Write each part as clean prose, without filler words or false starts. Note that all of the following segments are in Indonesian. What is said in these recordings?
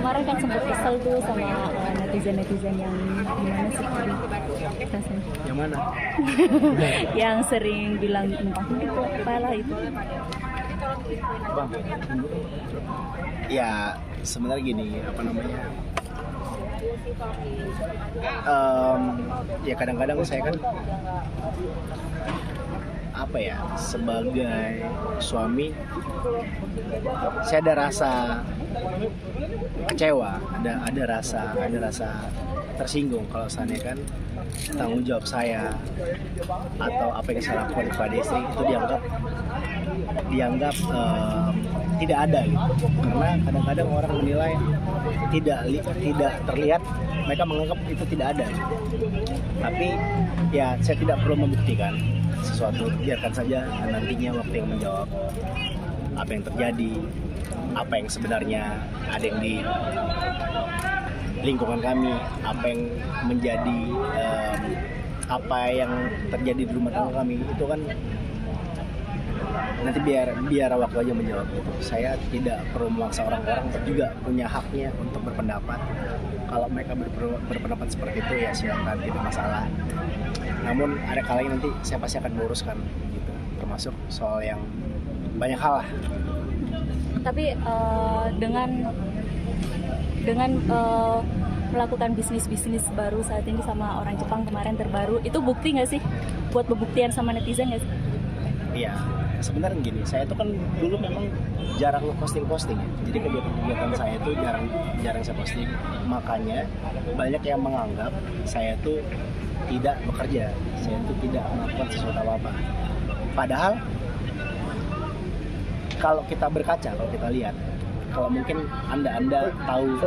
kemarin kan sempat kesel tuh sama netizen yang gimana sih tadi rasanya? Yang mana? Yang sering bilang numpang gitu apalah itu. Bang, ya sebenarnya gini, apa namanya, ya kadang-kadang saya kan apa ya, sebagai suami saya ada rasa kecewa, ada rasa tersinggung kalau seandainya kan tanggung jawab saya atau apa yang saya lakukan kepada istri itu dianggap tidak ada gitu. Karena kadang-kadang orang menilai tidak terlihat, mereka menganggap itu tidak ada. Tapi ya saya tidak perlu membuktikan sesuatu, biarkan saja nantinya waktu yang menjawab apa yang terjadi, apa yang sebenarnya ada yang di lingkungan kami, apa yang menjadi apa yang terjadi di rumah tangga kami, itu kan nanti biar waktu aja menjawab gitu. Saya tidak perlu memaksa orang-orang juga punya haknya untuk berpendapat. Kalau mereka berpendapat seperti itu ya silakan, tidak masalah. Namun ada kalanya nanti saya pasti akan meluruskan gitu, termasuk soal yang banyak hal lah. Tapi dengan melakukan bisnis baru saat ini sama orang Jepang kemarin terbaru, itu bukti nggak sih buat pembuktian sama netizen nggak sih? Iya, sebenarnya gini, saya itu kan dulu memang jarang posting ya. Jadi kegiatan saya itu jarang saya posting. Makanya banyak yang menganggap saya itu tidak bekerja, saya itu tidak melakukan sesuatu apa-apa. Padahal kalau kita berkaca, kalau kita lihat, kalau mungkin anda tahu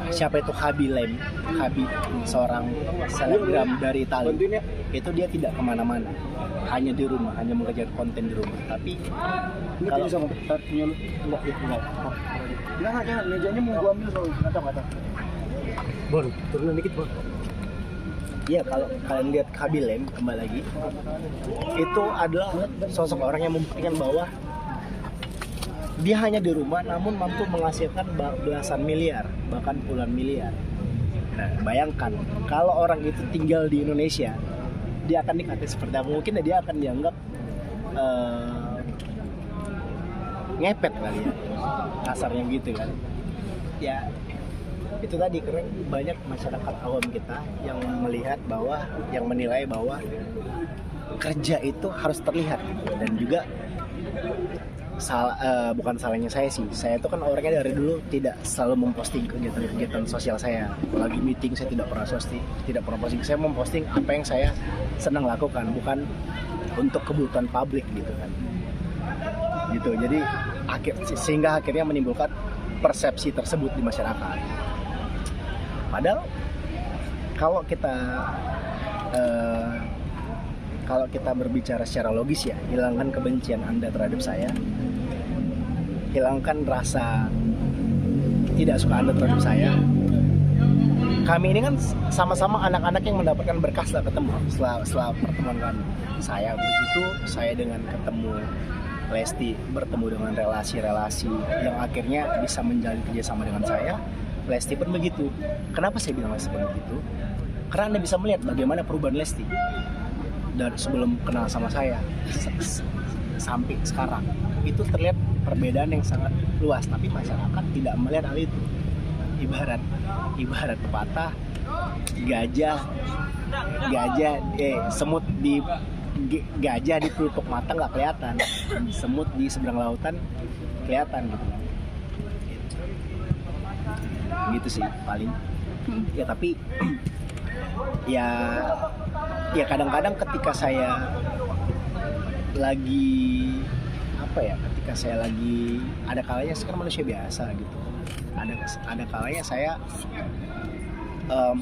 siapa itu Khaby Lame, Khaby, seorang selebgram dari Italia, itu dia tidak kemana-mana, hanya di rumah, hanya mengerjakan konten di rumah. Tapi kalau jangan, mejanya mau gua ambil kata. Bon, turunan dikit, Bon. Iya, kalau kalian lihat Khaby Lame kembali lagi, itu adalah sosok orang yang membuktikan bahwa dia hanya di rumah namun mampu menghasilkan belasan miliar, bahkan puluhan miliar. Nah, bayangkan kalau orang itu tinggal di Indonesia, dia akan dikatakan seperti apa? Mungkin dia akan dianggap ngepet kali ya, kasarnya gitu kan. Ya itu tadi, karena banyak masyarakat awam kita yang menilai bahwa kerja itu harus terlihat gitu. Dan juga bukan salahnya saya sih, saya itu kan orangnya dari dulu tidak selalu memposting kegiatan sosial saya. Apalagi meeting saya tidak pernah posting. Saya memposting apa yang saya senang lakukan, bukan untuk kebutuhan publik gitu kan. Gitu. Jadi sehingga akhirnya menimbulkan persepsi tersebut di masyarakat. Padahal kalau kita berbicara secara logis ya, hilangkan kebencian Anda terhadap saya, hilangkan rasa tidak suka Anda terhadap saya. Kami ini kan sama-sama anak-anak yang mendapatkan berkah setelah pertemuan kami. Saya begitu, saya dengan ketemu Lesti, bertemu dengan relasi-relasi yang akhirnya bisa menjalin kerjasama dengan saya. Lesti pun begitu. Kenapa saya bilang seperti itu? Karena Anda bisa melihat bagaimana perubahan Lesti dari sebelum kenal sama saya sampai sekarang. Itu terlihat perbedaan yang sangat luas, tapi masyarakat tidak melihat hal itu. Ibarat pepatah, semut di gajah di pelupuk mata nggak kelihatan, semut di seberang lautan kelihatan gitu sih paling. Ya tapi ya kadang-kadang ketika saya lagi ada kalanya saya kan manusia biasa gitu, ada kalanya saya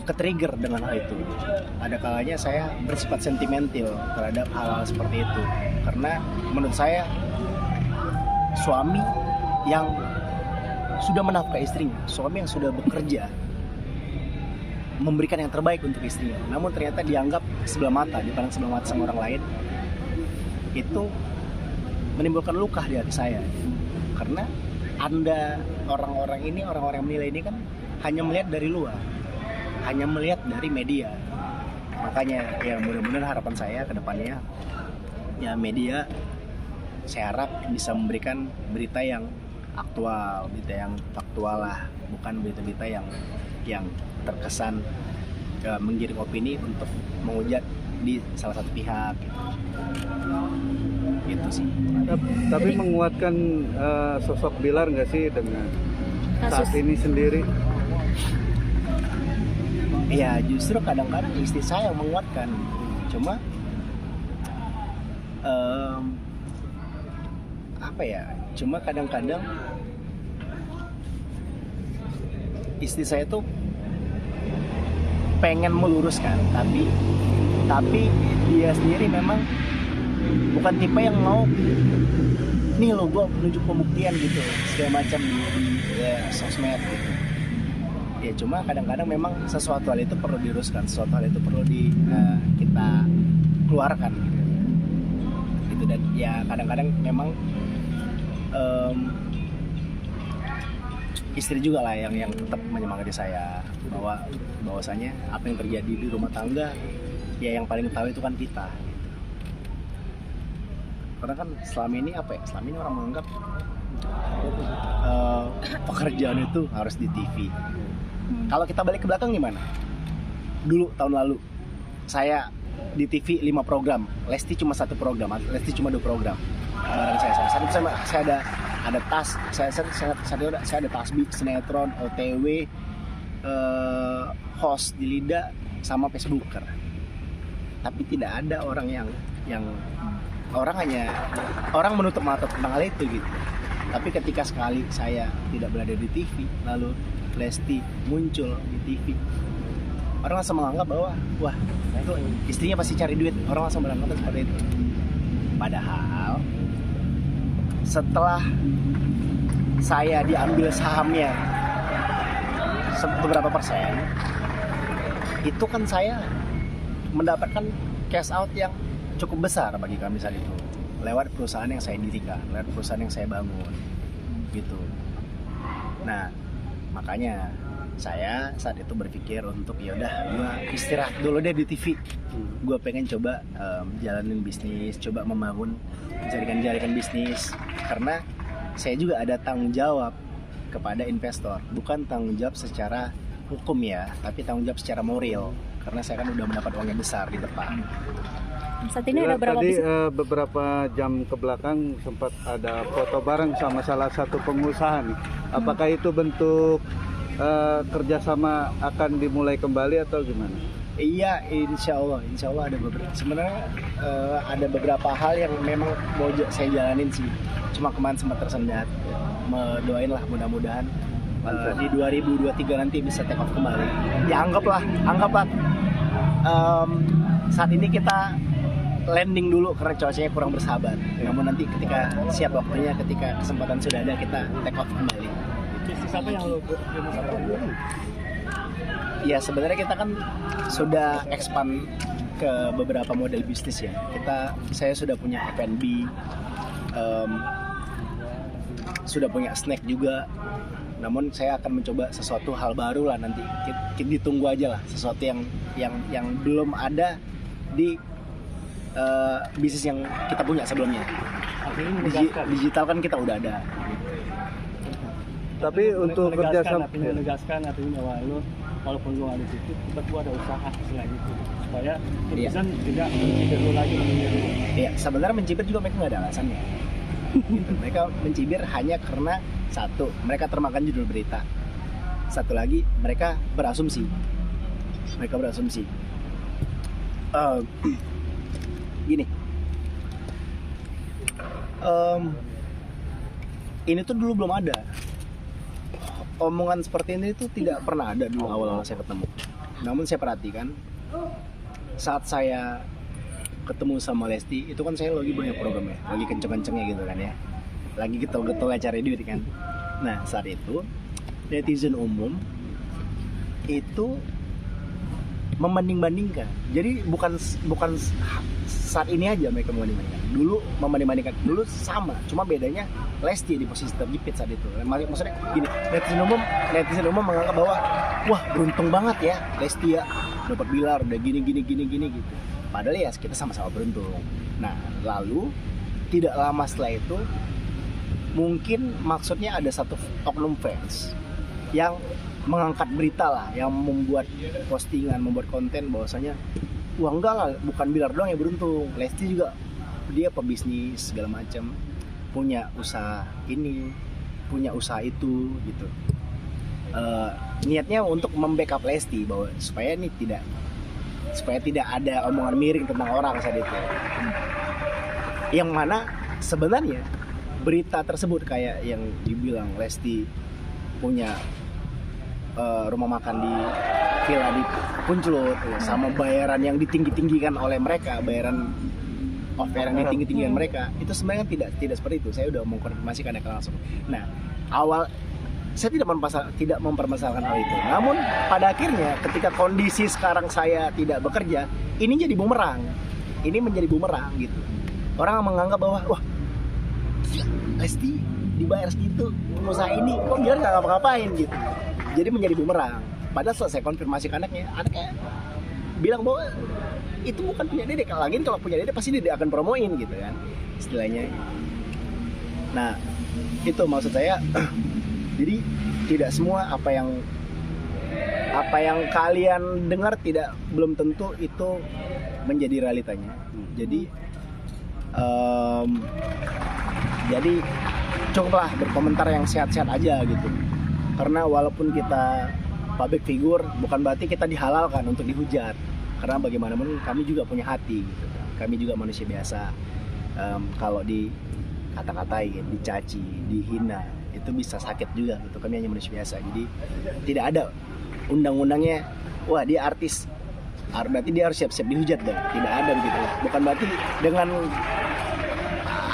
ke-trigger dengan hal itu, ada kalanya saya bersifat sentimental terhadap hal-hal seperti itu. Karena menurut saya suami yang sudah menafkahi istrinya, suami yang sudah bekerja, memberikan yang terbaik untuk istrinya, namun ternyata dianggap dipandang sebelah mata sama orang lain, itu menimbulkan luka di hati saya. Karena Anda orang-orang yang menilai ini kan hanya melihat dari luar, hanya melihat dari media. Makanya ya mudah-mudahan harapan saya ke depannya ya media saya harap bisa memberikan berita yang aktual, berita yang faktual lah, bukan berita-berita yang terkesan menggiring opini untuk menghujat di salah satu pihak gitu sih. Tapi menguatkan sosok Bilar nggak sih dengan saat Kasus ini sendiri? Ya justru kadang-kadang istri saya yang menguatkan, cuma apa ya? Cuma kadang-kadang istri saya tuh pengen meluruskan, tapi dia sendiri memang bukan tipe yang mau nih lo gue menunjuk pembuktian gitu segala macam di ya, sosmed gitu. Ya cuma kadang-kadang memang sesuatu hal itu perlu diluruskan, sesuatu hal itu perlu kita keluarkan gitu dan ya kadang-kadang memang istri juga lah yang tetap menyemangati saya bahwasanya apa yang terjadi di rumah tangga ya yang paling tahu itu kan kita. Karena kan selama ini orang menganggap pekerjaan itu harus di TV. Kalau kita balik ke belakang gimana? Dulu tahun lalu saya di TV 5 program, Lesti cuma 1 program, Lesti cuma 2 program. Bareng saya ada tas, saya ada tasbih, sinetron, OTW, host di Lida sama Facebooker. Tapi tidak ada orang yang orang menutup mata tentang hal itu gitu. Tapi ketika sekali saya tidak berada di TV, lalu Lesti muncul di TV, orang langsung menganggap bahwa wah itu istrinya pasti cari duit. Orang langsung beranggapan seperti itu. Padahal setelah saya diambil sahamnya beberapa persen, itu kan saya mendapatkan cash out yang cukup besar bagi kami saat itu lewat perusahaan yang saya dirikan, lewat perusahaan yang saya bangun gitu. Nah makanya saya saat itu berpikir untuk ya udah gue istirahat dulu deh di TV. Gue pengen coba jalanin bisnis, coba membangun jaringan bisnis, karena saya juga ada tanggung jawab kepada investor, bukan tanggung jawab secara hukum ya, tapi tanggung jawab secara moral, karena saya kan udah mendapat uangnya besar di depan. saat ini ada berapa Tadi bisnis? beberapa jam ke belakang sempat ada foto bareng sama salah satu pengusaha nih. Apakah itu bentuk kerjasama akan dimulai kembali atau gimana? Iya, insya Allah ada beberapa. Sebenarnya ada beberapa hal yang memang mau saya jalanin sih. Cuma kemarin sempat tersendat. Doain lah mudah-mudahan di 2023 nanti bisa take off kembali. Ya anggaplah saat ini kita landing dulu karena cuacanya kurang bersahabat. Namun nanti ketika siap waktunya, ketika kesempatan sudah ada, kita take off kembali. Bisnis apa yang lo Ya sebenarnya kita kan sudah expand ke beberapa model bisnis ya. Saya sudah punya F&B, sudah punya snack juga. Namun saya akan mencoba sesuatu hal baru lah nanti. Ditunggu aja lah sesuatu yang belum ada di bisnis yang kita punya sebelumnya. Digital kan kita udah ada. Tapi untuk kerjasama menegaskan artinya bahwa lo walaupun lo ada di situ tetap gua ada usaha selain itu supaya netizen tidak mencibir lo lagi meniru. Iya, sebenarnya mencibir juga mereka nggak ada alasannya. Gitu. Mereka mencibir hanya karena satu, mereka termakan judul berita. Satu lagi, mereka berasumsi. Gini, ini tuh dulu belum ada. Omongan seperti ini tuh tidak pernah ada dulu awal-awal saya ketemu. Namun saya perhatikan saat saya ketemu sama Lesti, itu kan saya lagi banyak programnya, lagi kenceng-kencengnya gitu kan ya, lagi getol-getolnya cari duit kan. Nah saat itu netizen umum itu membanding-bandingkan. Jadi bukan saat ini aja mereka membanding-bandingkan. Dulu membanding-bandingkan, dulu sama, cuma bedanya Lesti di posisi terjepit saat itu. Maksudnya gini, netizen umum menganggap bahwa wah beruntung banget ya Lesti ya dapat Bilar udah gini gitu. Padahal ya kita sama-sama beruntung. Nah lalu tidak lama setelah itu mungkin maksudnya ada satu oknum fans yang mengangkat berita lah, yang membuat postingan, membuat konten bahwasanya wah enggak lah, bukan Bilar doang yang beruntung, Lesti juga dia pebisnis segala macam, punya usaha ini, punya usaha itu gitu. Niatnya untuk membackup Lesti bahwa supaya tidak ada omongan miring tentang orang saat itu. Yang mana sebenarnya berita tersebut kayak yang dibilang Lesti punya rumah makan di villa di Punclut sama bayaran yang ditinggi-tinggikan oleh mereka, bayaran off-air yang ditinggi-tinggikan mereka, itu sebenarnya tidak seperti itu. Saya udah mengkonfirmasi ke Anda langsung. Nah, awal saya tidak mempermasalahkan hal itu. Namun pada akhirnya ketika kondisi sekarang saya tidak bekerja, ini jadi bumerang. Ini menjadi bumerang gitu. Orang menganggap bahwa wah, gila, Lesti dibayar segitu, pengusaha ini kok biar nggak ngapa-ngapain gitu. Jadi menjadi bumerang. Padahal selesai konfirmasi ke anaknya bilang bahwa itu bukan punya Dedek. Lagi kalau punya Dedek pasti Dedek akan promoin gitu kan, istilahnya. Nah itu maksud saya. Jadi tidak semua apa yang kalian dengar belum tentu itu menjadi realitanya. Jadi cukuplah berkomentar yang sehat-sehat aja gitu. Karena walaupun kita public figure, bukan berarti kita dihalalkan untuk dihujat. Karena bagaimanapun kami juga punya hati gitu. Kami juga manusia biasa. Kalau dikata-katai, dicaci, dihina, itu bisa sakit juga gitu. Kami hanya manusia biasa. Jadi tidak ada undang-undangnya, wah dia artis, berarti dia harus siap-siap dihujat dong. Tidak ada begitu. Bukan berarti dengan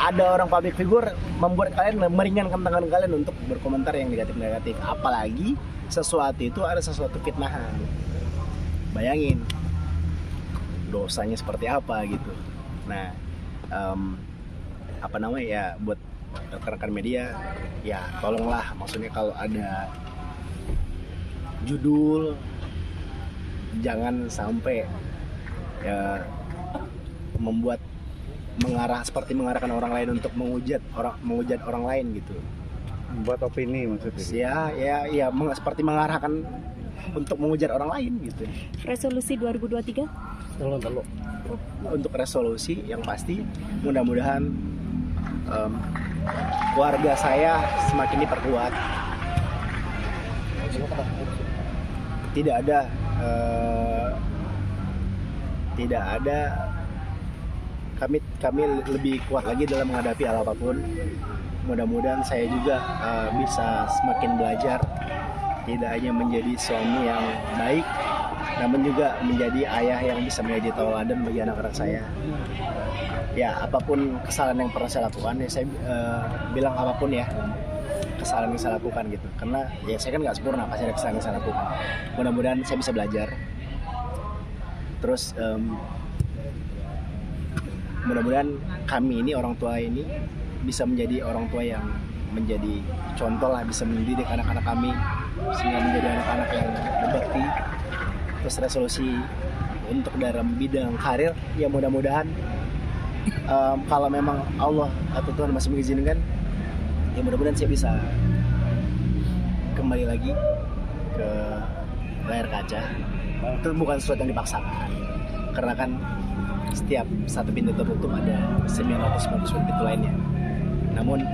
ada orang public figure membuat kalian meringankan tangan kalian untuk berkomentar yang negatif-negatif. Apalagi sesuatu itu ada sesuatu fitnahan. Bayangin dosanya seperti apa gitu. Nah, ya buat rekan-rekan media, ya tolonglah, maksudnya kalau ada judul jangan sampai ya mengarahkan orang lain untuk menghujat orang lain gitu. Membuat opini maksudnya. Ya seperti mengarahkan untuk menghujat orang lain gitu. Resolusi 2023? Untuk resolusi yang pasti mudah-mudahan keluarga saya semakin diperkuat. Tidak ada kami lebih kuat lagi dalam menghadapi hal apapun. Mudah-mudahan saya juga bisa semakin belajar, tidak hanya menjadi suami yang baik, namun juga menjadi ayah yang bisa menjadi tauladan bagi anak-anak saya. Ya apapun kesalahan yang pernah saya lakukan, ya saya bilang apapun ya kesalahan yang saya lakukan gitu, karena ya saya kan nggak sempurna, pasti ada kesalahan yang saya lakukan. Mudah-mudahan saya bisa belajar. Terus mudah-mudahan kami ini, orang tua ini, bisa menjadi orang tua yang menjadi contoh lah, bisa mendidik anak-anak kami sehingga menjadi anak-anak yang berbakti. Terus resolusi untuk dalam bidang karir, ya mudah-mudahan kalau memang Allah atau Tuhan masih mengizinkan, ya mudah-mudahan saya bisa kembali lagi ke layar kaca. Itu bukan sesuatu yang dipaksakan, karena kan setiap satu pintu tertutup ada 999 pintu lainnya. Namun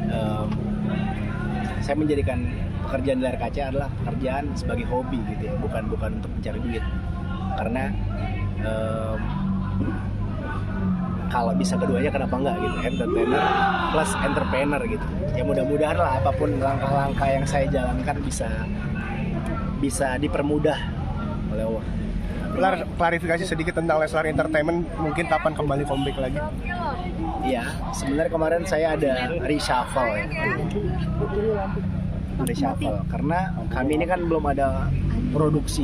saya menjadikan pekerjaan di layar kaca adalah pekerjaan sebagai hobi gitu ya, bukan untuk mencari duit. Karena kalau bisa keduanya kenapa enggak gitu, entertainer plus entrepreneur gitu. Ya mudah-mudahan lah apapun langkah-langkah yang saya jalankan bisa dipermudah oleh Allah. Lar, klarifikasi sedikit tentang Leslar Entertainment, mungkin kapan kembali comeback lagi? Iya, sebenarnya kemarin saya ada reshuffle ya. Kenapa? udah shuffle karena kami ini kan belum ada produksi.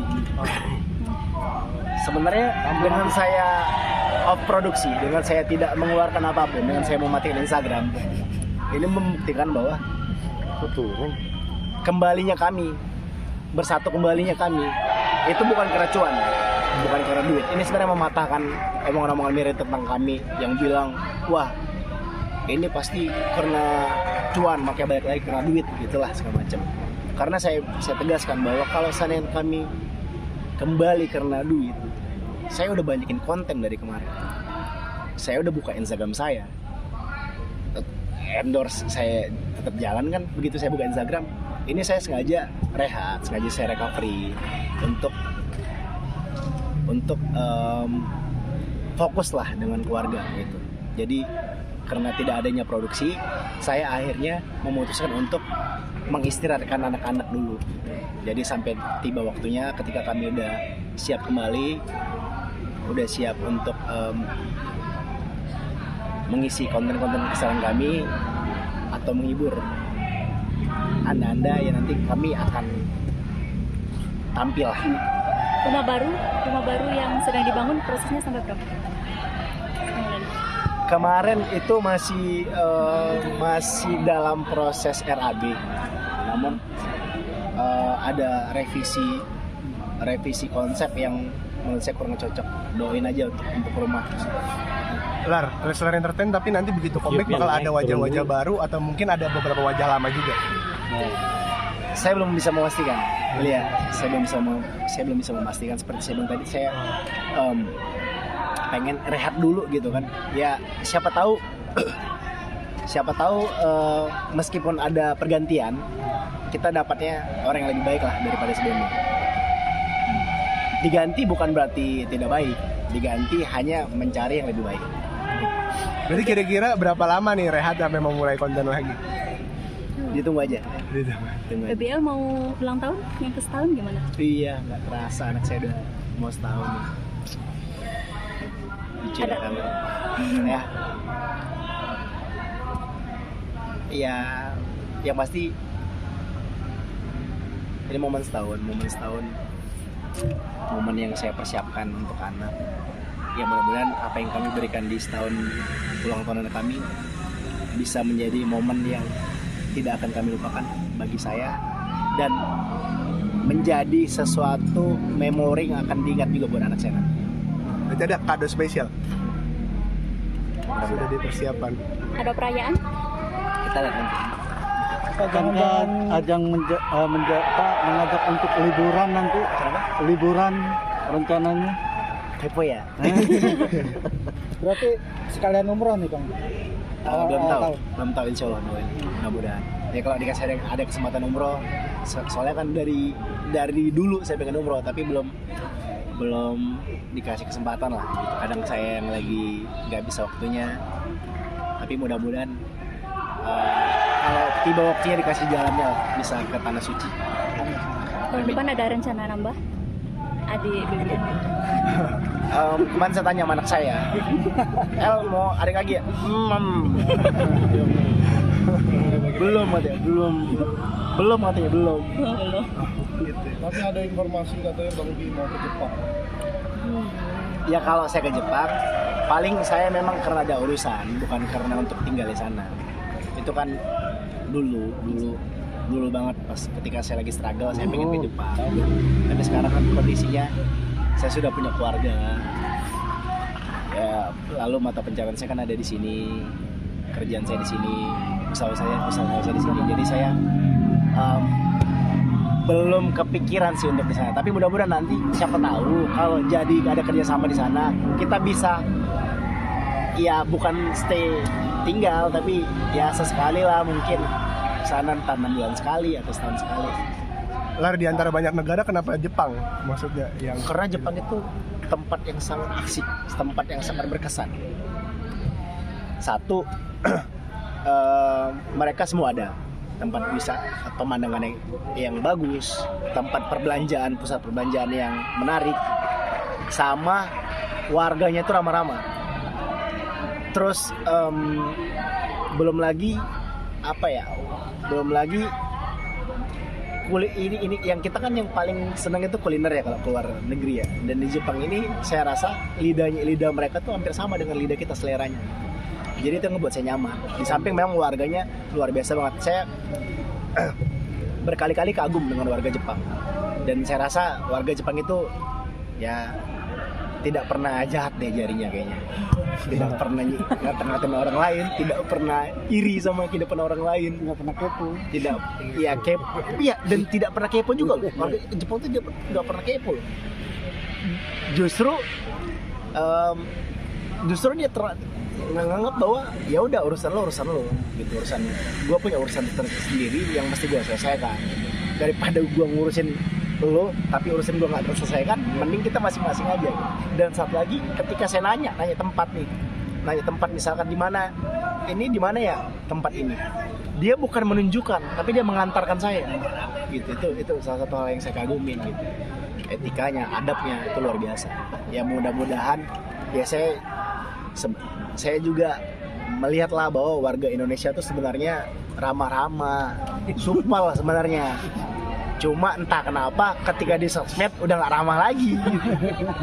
Sebenarnya dengan saya off produksi, dengan saya tidak mengeluarkan apapun, dengan saya mematikan Instagram, ini membuktikan bahwa kembalinya kami, bersatu kembalinya kami, itu bukan karena cuan, bukan karena duit. Ini sebenarnya mematahkan omongan-omongan miring tentang kami yang bilang, wah ini pasti karena cuan, makanya balik lagi karena duit, gitulah segala macam. Karena saya tegaskan bahwa kalau seandainya kami kembali karena duit, saya udah banyakin konten dari kemarin. Saya udah buka Instagram saya, endorse saya tetap jalan kan. Begitu saya buka Instagram, ini saya sengaja rehat, sengaja saya recovery untuk fokus lah dengan keluarga gitu. Jadi karena tidak adanya produksi, saya akhirnya memutuskan untuk mengistirahatkan anak-anak dulu. Jadi sampai tiba waktunya ketika kami udah siap kembali, udah siap untuk mengisi konten-konten kesalahan kami atau menghibur anda-anda yang nanti kami akan tampil. Rumah baru yang sedang dibangun prosesnya sampai berapa? Kemarin itu masih dalam proses RAB, namun ada revisi konsep yang menurut saya kurang cocok. Doain aja untuk rumah. Lar, Leslar Entertain tapi nanti begitu comeback bakal ada wajah-wajah baru atau mungkin ada beberapa wajah lama juga. Saya belum bisa memastikan. Lihat, saya belum bisa memastikan seperti saya bilang tadi. Saya pengen rehat dulu gitu kan. Ya siapa tahu meskipun ada pergantian, kita dapatnya orang yang lebih baik lah daripada sebelumnya. Diganti bukan berarti tidak baik, diganti hanya mencari yang lebih baik. Berarti kira-kira berapa lama nih rehat sampai mau mulai konten lagi? Ditunggu aja. Tunggu aja. BBL mau ulang tahun yang ke setahun gimana? Iya, nggak terasa anak saya udah mau setahun nih. Lucu ya kamu. Ya. Ya, yang pasti ini momen setahun, momen yang saya persiapkan untuk anak. Ya mudah-mudahan apa yang kami berikan di setahun ulang tahun anak kami bisa menjadi momen yang tidak akan kami lupakan bagi saya dan menjadi sesuatu memori yang akan diingat juga buat anak saya nanti. Berarti ada kado spesial. Sudah dipersiapkan. Ada perayaan? Kita lihat nanti. Ajang mengajak untuk liburan nanti. Liburan rencananya. Kepo ya? Berarti sekalian umroh nih, Kang? Belum tahu insya Allah, mudah-mudahan. Ya kalau dikasih ada kesempatan umroh, soalnya kan dari dulu saya pengen umroh, tapi belum dikasih kesempatan lah. Kadang saya yang lagi nggak bisa waktunya, tapi mudah-mudahan kalau tiba waktunya dikasih jalannya lah, bisa ke tanah suci. Tahun depan ada rencana nambah adik BBL? Kemarin saya tanya sama anak saya, El mau adik lagi ya? Belum katanya, belum. Tapi ada informasi katanya Bang Bi mau ke Jepang. Ya kalau saya ke Jepang, paling saya memang karena ada urusan, bukan karena untuk tinggal di sana. Itu kan dulu banget pas ketika saya lagi struggle, saya pengen ke Jepang. Tapi sekarang kan kondisinya saya sudah punya keluarga. Ya, lalu mata pencarian saya kan ada di sini, kerjaan saya di sini, usaha saya di sini. Jadi saya belum kepikiran sih untuk di sana. Tapi mudah-mudahan nanti siapa tahu kalau jadi ada kerjasama di sana, kita bisa ya bukan stay tinggal, tapi ya sesekali lah mungkin sana entah 6 bulan sekali atau setahun sekali. Lar, di antara banyak negara kenapa Jepang? Maksudnya yang Karena Jepang itu tempat yang sangat asik, tempat yang sangat berkesan. Satu, mereka semua ada tempat wisata, pemandangan yang bagus, tempat perbelanjaan, pusat perbelanjaan yang menarik, sama warganya itu ramah-ramah. Terus belum lagi ini yang kita kan yang paling senang itu kuliner ya kalau keluar negeri ya. Dan di Jepang ini saya rasa lidah mereka tuh hampir sama dengan lidah kita, seleranya. Jadi itu ngebuat saya nyaman. Di samping memang warganya luar biasa banget. Saya berkali-kali kagum dengan warga Jepang. Dan saya rasa warga Jepang itu ya tidak pernah jahat deh jarinya kayaknya. Tidak pernah ngata-ngatain orang lain, tidak pernah iri sama kehidupan orang lain, nggak pernah kepo. tidak ya kepo, iya, dan tidak pernah kepo juga loh. Warga Jepang tuh nggak pernah kepo loh. Justru dia nganggap bahwa ya udah urusan lo gitu, urusan gue punya urusan tersendiri yang mesti gue selesaikan, daripada gue ngurusin lo tapi urusan gue nggak terselesaikan, mending kita masing-masing aja. Dan satu lagi, ketika saya nanya tempat misalkan di mana ya tempat ini, dia bukan menunjukkan tapi dia mengantarkan saya gitu. Itu salah satu hal yang saya kagumin gitu, etikanya, adabnya itu luar biasa ya. Mudah-mudahan ya saya juga melihatlah bahwa warga Indonesia itu sebenarnya ramah-ramah, supel sebenarnya. Cuma entah kenapa ketika di sosmed udah nggak ramah lagi.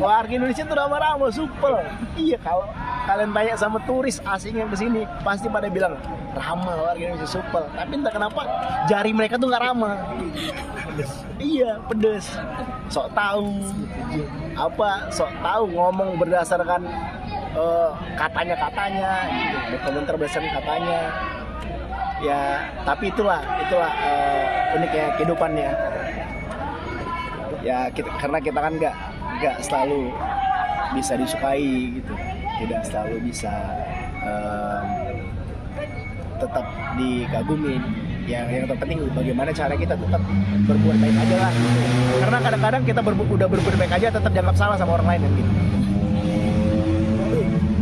Warga Indonesia tuh ramah-ramah, supel. Iya, kalau kalian tanya sama turis asing yang kesini pasti pada bilang ramah, warga Indonesia supel. Tapi entah kenapa jari mereka tuh nggak ramah. Iya, pedes. Sok tahu ngomong berdasarkan katanya gitu, berkomentar berdasarkan katanya ya. Tapi itulah uniknya kehidupannya ya. Karena kita kan nggak selalu bisa disukai gitu, tidak selalu bisa tetap dikagumin. Yang terpenting bagaimana cara kita tetap berbuat baik aja lah gitu. Karena kadang-kadang kita udah berbuat baik aja tetap dianggap salah sama orang lain kan gitu.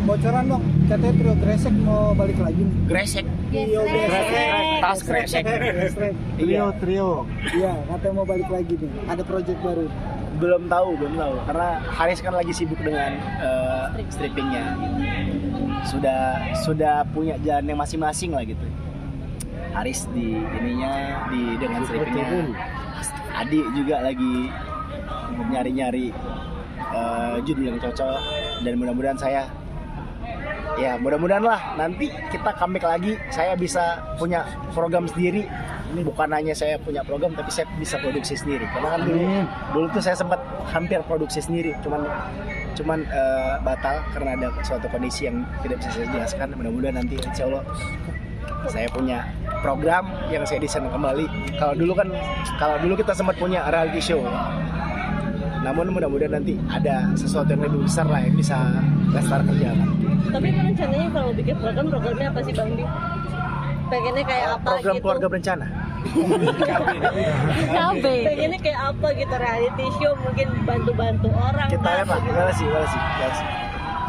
Bocoran dong, katanya Trio Gresek mau balik lagi nih. Gresek. Tas gresek. Trio. Iya, katanya mau balik lagi nih. Ada project baru. Belum tahu. Karena Haris kan lagi sibuk dengan strippingnya. Sudah punya jalannya masing-masing lah gitu. Haris dengan strippingnya. Adi juga lagi nyari-nyari judul yang cocok, dan mudah-mudahan lah nanti kita comeback lagi, saya bisa punya program sendiri. Ini bukan hanya saya punya program, tapi saya bisa produksi sendiri. Karena kan dulu tuh saya sempat hampir produksi sendiri, cuman batal karena ada suatu kondisi yang tidak bisa saya jelaskan. Mudah-mudahan nanti insya Allah saya punya program yang saya desain kembali. Kalau dulu kita sempat punya reality show, namun mudah-mudahan nanti ada sesuatu yang lebih besar lah yang bisa Lestar kerjakan. Tapi rencananya kalau bikin programnya apa sih Bang Di? Pengennya kayak apa program gitu? Keluarga Berencana. Pengennya kayak apa gitu, reality show, mungkin bantu-bantu orang. Kita lihat lah, gimana sih.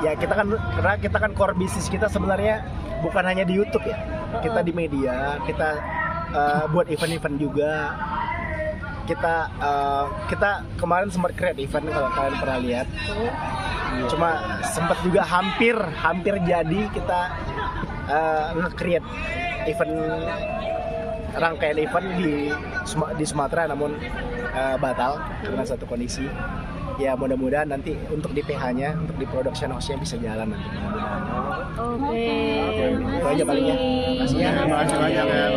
Ya karena kita kan core bisnis kita sebenarnya bukan hanya di YouTube ya. Kita di media, kita buat event-event juga. Kita kemarin sempat create event, kalau kalian pernah lihat. Cuma sempat juga hampir jadi kita nge-create rangkaian event di Sumatera, namun batal karena satu kondisi. Ya mudah-mudahan nanti untuk di PH-nya, untuk di production house-nya bisa jalan nanti. Oke. Itu aja palingnya. Terima kasih ya. Terima kasih banyak ya.